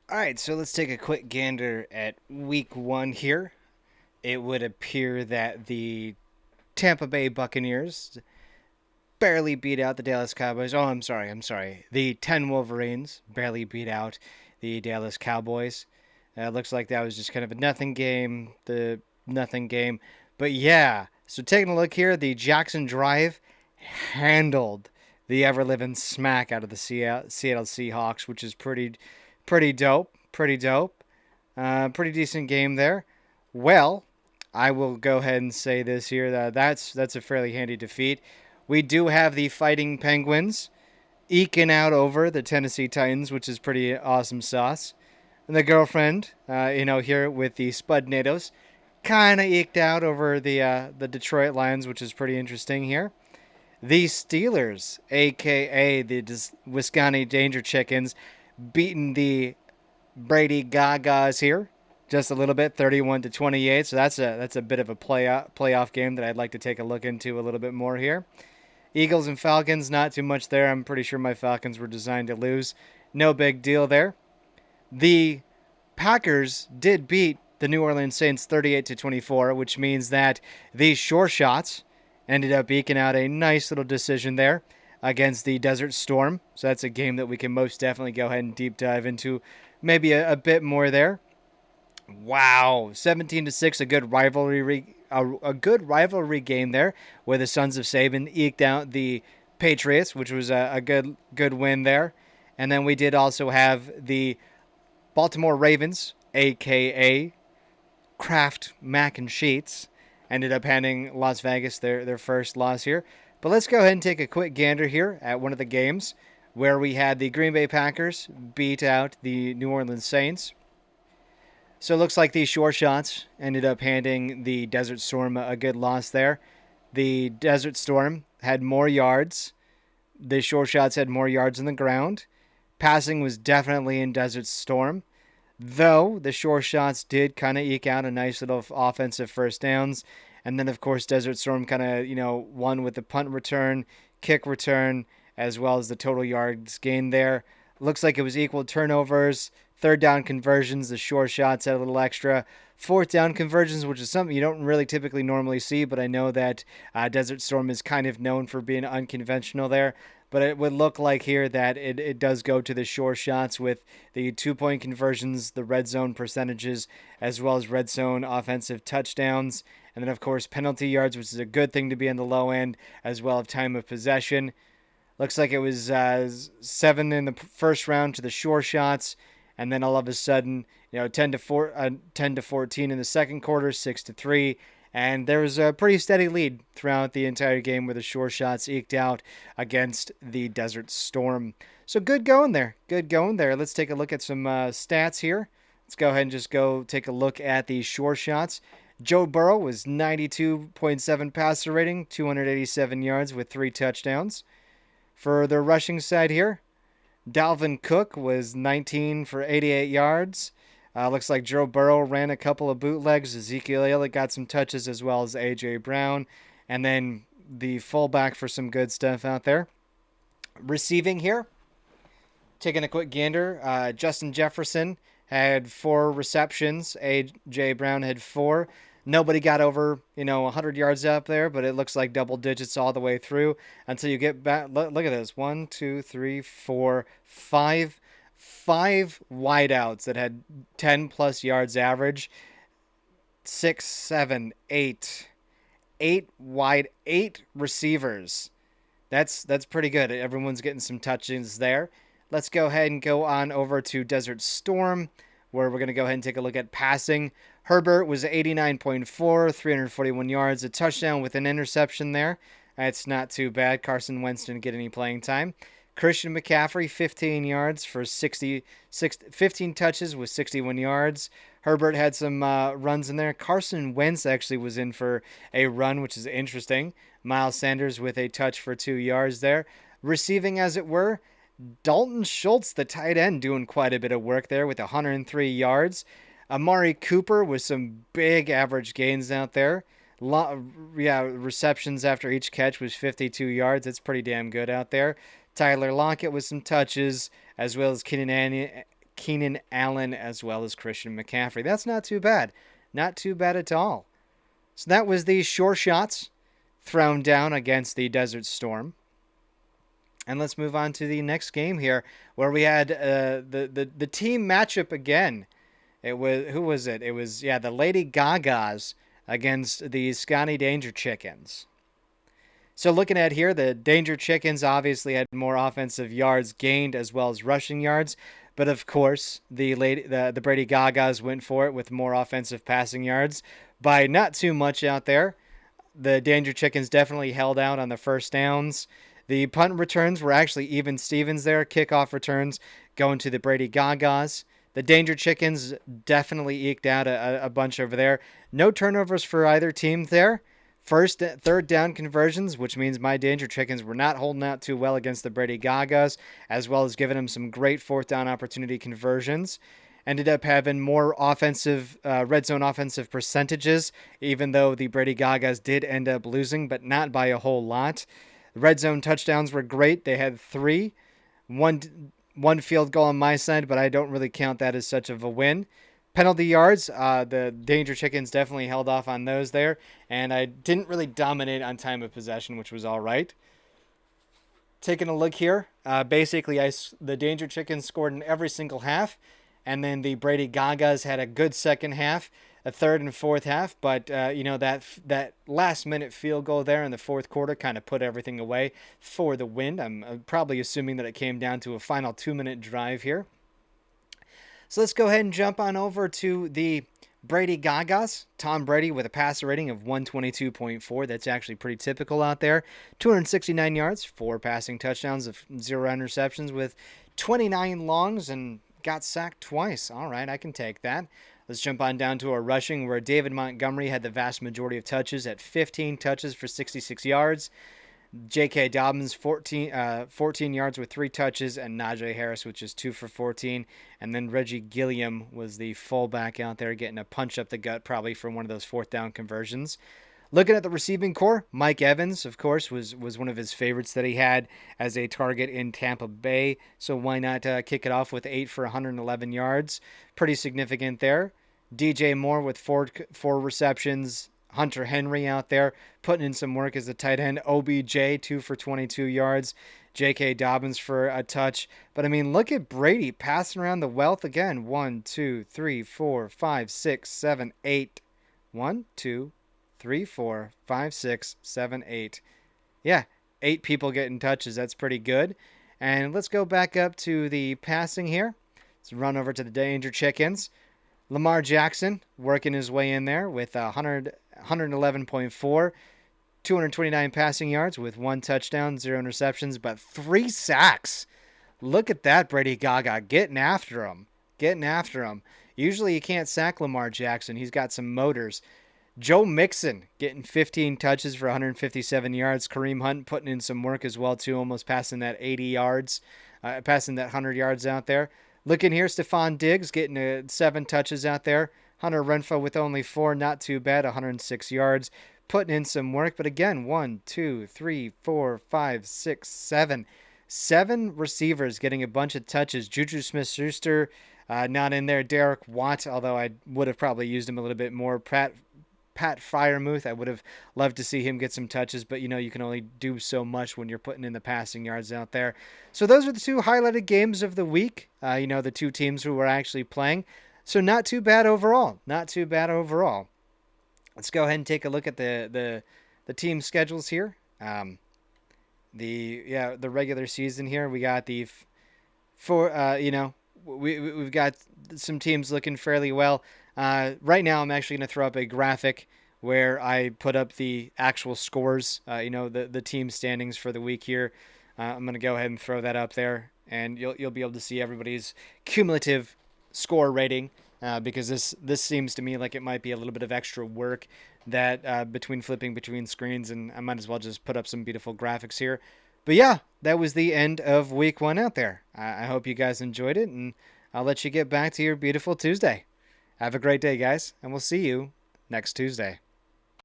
All right, so let's take a quick gander at week one here. It would appear that the Tampa Bay Buccaneers barely beat out the Dallas Cowboys. Oh, I'm sorry. The 10 Wolverines barely beat out the Dallas Cowboys. Looks like that was just kind of a nothing game. But yeah, so taking a look here, the Jackson Drive handled the ever living smack out of the Seattle Seahawks, which is pretty dope. Pretty dope. Pretty decent game there. Well, I will go ahead and say this here that's a fairly handy defeat. We do have the Fighting Penguins eking out over the Tennessee Titans, which is pretty awesome sauce. And the girlfriend, here with the Spud NATOs, kind of eked out over the Detroit Lions, which is pretty interesting here. The Steelers, aka the Wisconsin Danger Chickens, beating the Brady Gagas here just a little bit, 31-28. So that's a bit of a playoff game that I'd like to take a look into a little bit more here. Eagles and Falcons, not too much there. I'm pretty sure my Falcons were designed to lose. No big deal there. The Packers did beat the New Orleans Saints 38-24, which means that the Shore Shots ended up eking out a nice little decision there against the Desert Storm. So that's a game that we can most definitely go ahead and deep dive into maybe a bit more there. Wow, 17-6, a good rivalry game there, where the Sons of Saban eked out the Patriots, which was a good win there. And then we did also have the Baltimore Ravens, aka Kraft Mac and Sheets, ended up handing Las Vegas their first loss here. But let's go ahead and take a quick gander here at one of the games where we had the Green Bay Packers beat out the New Orleans Saints. So it looks like the Shore Shots ended up handing the Desert Storm a good loss there. The Desert Storm had more yards. The Shore Shots had more yards on the ground. Passing was definitely in Desert Storm, though the Shore Shots did kind of eke out a nice little offensive first downs. And then, of course, Desert Storm kind of, won with the punt return, kick return, as well as the total yards gained there. Looks like it was equal turnovers, third down conversions. The Shore Shots had a little extra. Fourth down conversions, which is something you don't really typically normally see, but I know that Desert Storm is kind of known for being unconventional there. But it would look like here that it does go to the Shore Shots with the 2-point conversions, the red zone percentages, as well as red zone offensive touchdowns. And then, of course, penalty yards, which is a good thing to be on the low end, as well as time of possession. Looks like it was 7 in the first round to the Shore Shots, and then all of a sudden, 10 to 14 in the second quarter, 6-3, and there was a pretty steady lead throughout the entire game where the Shore Shots eked out against the Desert Storm. So good going there. Good going there. Let's take a look at some stats here. Let's go ahead and just go take a look at the Shore Shots. Joe Burrow was 92.7 passer rating, 287 yards with 3 touchdowns. For the rushing side here, Dalvin Cook was 19 for 88 yards. Looks like Joe Burrow ran a couple of bootlegs. Ezekiel Elliott got some touches as well as A.J. Brown. And then the fullback for some good stuff out there. Receiving here, taking a quick gander, Justin Jefferson had 4 receptions. A.J. Brown had 4. Nobody got over, 100 yards up there, but it looks like double digits all the way through until you get back. Look at this. 1, 2, 3, 4, 5. 5 wideouts that had 10 plus yards average. 6, 7, 8. 8 receivers. That's pretty good. Everyone's getting some touches there. Let's go ahead and go on over to Desert Storm, where we're going to go ahead and take a look at passing. Herbert was 89.4, 341 yards, a touchdown with an interception there. That's not too bad. Carson Wentz didn't get any playing time. Christian McCaffrey, 15 yards for 15 touches with 61 yards. Herbert had some runs in there. Carson Wentz actually was in for a run, which is interesting. Miles Sanders with a touch for 2 yards there. Receiving, as it were, Dalton Schultz, the tight end, doing quite a bit of work there with 103 yards. Amari Cooper with some big average gains out there. Receptions after each catch was 52 yards. That's pretty damn good out there. Tyler Lockett with some touches, as well as Keenan Allen as well as Christian McCaffrey. That's not too bad. Not too bad at all. So that was the Sure Shots thrown down against the Desert Storm. And let's move on to the next game here, where we had the team matchup again. It was, who was it? It was, yeah, the Lady Gagas against the Scotty Danger Chickens. So looking at here, the Danger Chickens obviously had more offensive yards gained as well as rushing yards. But of course, the Brady Gagas went for it with more offensive passing yards by not too much out there. The Danger Chickens definitely held out on the first downs. The punt returns were actually even Stevens there. Kickoff returns going to the Brady Gagas. The Danger Chickens definitely eked out a bunch over there. No turnovers for either team there. Third down conversions, which means my Danger Chickens were not holding out too well against the Brady Gagas, as well as giving them some great fourth down opportunity conversions. Ended up having more offensive, red zone offensive percentages, even though the Brady Gagas did end up losing, but not by a whole lot. The red zone touchdowns were great. They had 3. One field goal on my side, but I don't really count that as such of a win. Penalty yards, the Danger Chickens definitely held off on those there, and I didn't really dominate on time of possession, which was all right. Taking a look here, basically the Danger Chickens scored in every single half, and then the Brady Gagas had a good second half, a third and fourth half, but that last-minute field goal there in the fourth quarter kind of put everything away for the win. I'm probably assuming that it came down to a final 2-minute drive here. So let's go ahead and jump on over to the Brady Gagas. Tom Brady with a passer rating of 122.4. That's actually pretty typical out there. 269 yards, 4 passing touchdowns, of 0 interceptions with 29 longs, and got sacked twice. All right, I can take that. Let's jump on down to our rushing, where David Montgomery had the vast majority of touches at 15 touches for 66 yards. J.K. Dobbins, 14 yards with 3 touches, and Najee Harris, which is 2 for 14. And then Reggie Gilliam was the fullback out there getting a punch up the gut, probably from one of those fourth down conversions. Looking at the receiving core, Mike Evans, of course, was one of his favorites that he had as a target in Tampa Bay. So why not kick it off with 8 for 111 yards? Pretty significant there. DJ Moore with 4 receptions. Hunter Henry out there putting in some work as a tight end. OBJ, 2 for 22 yards. J.K. Dobbins for a touch. But, I mean, look at Brady passing around the wealth again. 1, 2, 3, 4, 5, 6, 7, 8. 1, 2, 3, 4, 5, 6, 7, 8. Yeah, 8 people getting touches. That's pretty good. And let's go back up to the passing here. Let's run over to the Danger Chickens. Lamar Jackson working his way in there with 111.4, 229 passing yards with 1 touchdown, 0 interceptions, but 3 sacks. Look at that, Brady Gaga getting after him. Usually you can't sack Lamar Jackson. He's got some motors. Joe Mixon getting 15 touches for 157 yards. Kareem Hunt putting in some work as well, too, almost passing that 80 yards, passing that 100 yards out there. Looking here, Stephon Diggs getting 7 touches out there. Hunter Renfrow with only 4, not too bad, 106 yards. Putting in some work, but again, 1, 2, 3, 4, 5, 6, 7. 7 receivers getting a bunch of touches. Juju Smith-Schuster not in there. Derek Watt, although I would have probably used him a little bit more. Pat Freiermuth, I would have loved to see him get some touches, but you can only do so much when you're putting in the passing yards out there. So those are the 2 highlighted games of the week. The 2 teams who were actually playing. So not too bad overall. Let's go ahead and take a look at the team schedules here. The regular season here, we got we've got some teams looking fairly well. Right now, I'm actually going to throw up a graphic where I put up the actual scores, the team standings for the week here. I'm going to go ahead and throw that up there, and you'll be able to see everybody's cumulative score rating, because this seems to me like it might be a little bit of extra work that between flipping between screens, and I might as well just put up some beautiful graphics here. But yeah, that was the end of week 1 out there. I hope you guys enjoyed it, and I'll let you get back to your beautiful Tuesday. Have a great day, guys, and we'll see you next Tuesday.